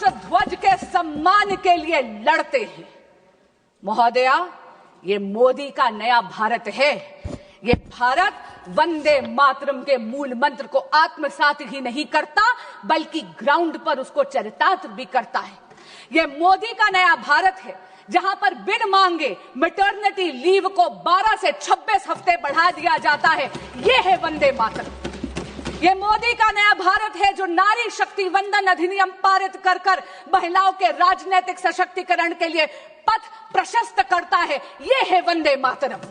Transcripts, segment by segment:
ध्वज के सम्मान के लिए लड़ते हैं। महोदया, ये मोदी का नया भारत है। ये भारत वंदे मातरम के मूल मंत्र को आत्मसात ही नहीं करता, बल्कि ग्राउंड पर उसको चरितार्थ भी करता है। ये मोदी का नया भारत है, जहां पर बिन मांगे मैटरनिटी लीव को 12 से 26 हफ्ते बढ़ा दिया जाता है। ये है वंदे मातरम। ये मोदी का नया भारत है, जो नारी शक्ति वंदन अधिनियम पारित कर कर महिलाओं के राजनीतिक सशक्तिकरण के लिए पथ प्रशस्त करता है। ये है वंदे मातरम।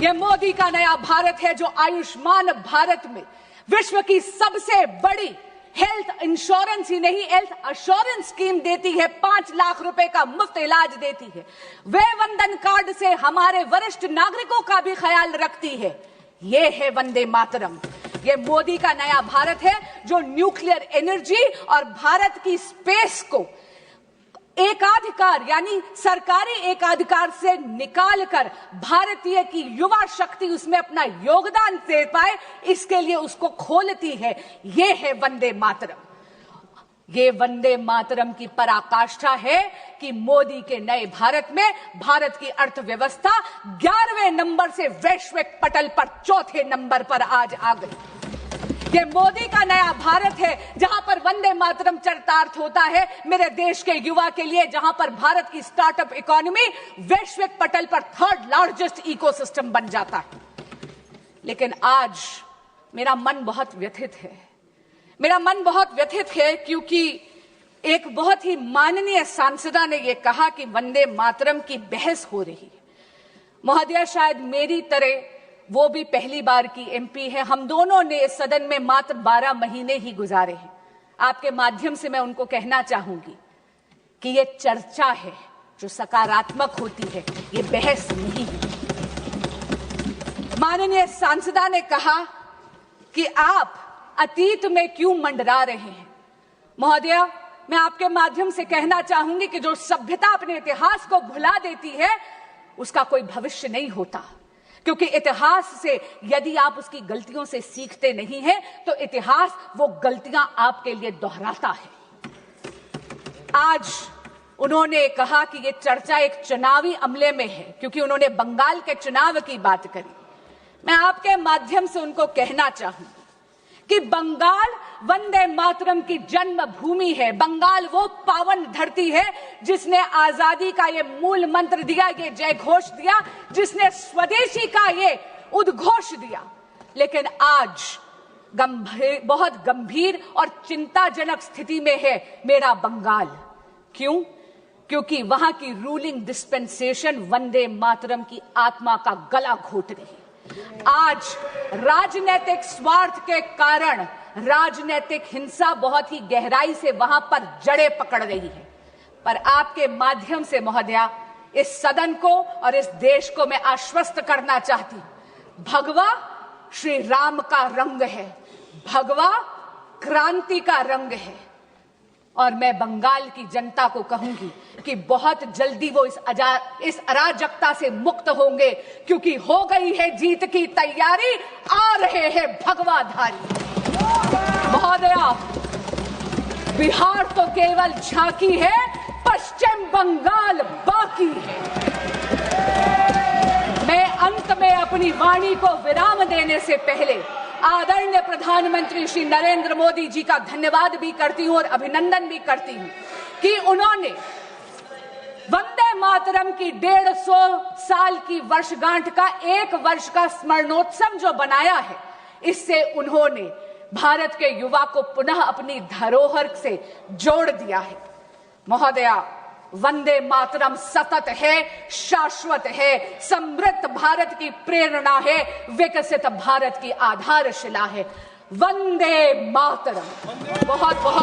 ये मोदी का नया भारत है, जो आयुष्मान भारत में विश्व की सबसे बड़ी हेल्थ इंश्योरेंस ही नहीं, हेल्थ अश्योरेंस स्कीम देती है। 5 लाख रुपए का मुफ्त इलाज देती है। वे वंदन कार्ड से हमारे वरिष्ठ नागरिकों का भी ख्याल रखती है। ये है वंदे मातरम। ये मोदी का नया भारत है, जो न्यूक्लियर एनर्जी और भारत की स्पेस को एकाधिकार यानी सरकारी एकाधिकार से निकालकर भारतीय की युवा शक्ति उसमें अपना योगदान दे पाए, इसके लिए उसको खोलती है। ये है वंदे मातरम। ये वंदे मातरम की पराकाष्ठा है कि मोदी के नए भारत में भारत की अर्थव्यवस्था 11वें नंबर से वैश्विक पटल पर 4थे नंबर पर आज आ गई। ये मोदी का नया भारत है, जहां पर वंदे मातरम चरितार्थ होता है मेरे देश के युवा के लिए, जहां पर भारत की स्टार्टअप इकोनॉमी वैश्विक पटल पर 3rd लार्जेस्ट इकोसिस्टम बन जाता है। लेकिन आज मेरा मन बहुत व्यथित है। मेरा मन बहुत व्यथित है क्योंकि एक बहुत ही माननीय सांसदा ने यह कहा कि वंदे मातरम की बहस हो रही है। महोदया, शायद मेरी तरह वो भी पहली बार की एमपी है। हम दोनों ने इस सदन में मात्र 12 महीने ही गुजारे हैं। आपके माध्यम से मैं उनको कहना चाहूंगी कि ये चर्चा है जो सकारात्मक होती है, ये बहस नहीं है। माननीय सांसदा ने कहा कि आप अतीत में क्यों मंडरा रहे हैं। महोदया, मैं आपके माध्यम से कहना चाहूंगी कि जो सभ्यता अपने इतिहास को भुला देती है, उसका कोई भविष्य नहीं होता। क्योंकि इतिहास से यदि आप उसकी गलतियों से सीखते नहीं हैं, तो इतिहास वो गलतियां आपके लिए दोहराता है। आज उन्होंने कहा कि ये चर्चा एक चुनावी अमले में है, क्योंकि उन्होंने बंगाल के चुनाव की बात करी। मैं आपके माध्यम से उनको कहना चाहूंगी कि बंगाल वंदे मातरम की जन्मभूमि है। बंगाल वो पावन धरती है जिसने आजादी का ये मूल मंत्र दिया, ये जय घोष दिया, जिसने स्वदेशी का ये उद्घोष दिया। लेकिन आज बहुत गंभीर और चिंताजनक स्थिति में है मेरा बंगाल। क्यों? क्योंकि वहां की रूलिंग डिस्पेंसेशन वंदे मातरम की आत्मा का गला घोट रही है। आज राजनीतिक स्वार्थ के कारण राजनीतिक हिंसा बहुत ही गहराई से वहां पर जड़ें पकड़ रही है। पर आपके माध्यम से महोदया, इस सदन को और इस देश को मैं आश्वस्त करना चाहती हूं, भगवा श्री राम का रंग है, भगवा क्रांति का रंग है। और मैं बंगाल की जनता को कहूंगी कि बहुत जल्दी वो इस अराजकता से मुक्त होंगे, क्योंकि हो गई है जीत की तैयारी, आ रहे हैं भगवाधारी। महोदया, बिहार तो केवल झांकी है, पश्चिम बंगाल बाकी है। मैं अंत में अपनी वाणी को विराम देने से पहले आदरणीय प्रधानमंत्री श्री नरेंद्र मोदी जी का धन्यवाद भी करती हूं और अभिनंदन भी करती हूं कि उन्होंने वंदे मातरम की 150 साल की वर्षगांठ का 1 वर्ष का स्मरणोत्सव जो बनाया है, इससे उन्होंने भारत के युवा को पुनः अपनी धरोहर से जोड़ दिया है। महोदया, वंदे मातरम सतत है, शाश्वत है, समृद्ध भारत की प्रेरणा है, विकसित भारत की आधारशिला है। वंदे मातरम। बहुत बहुत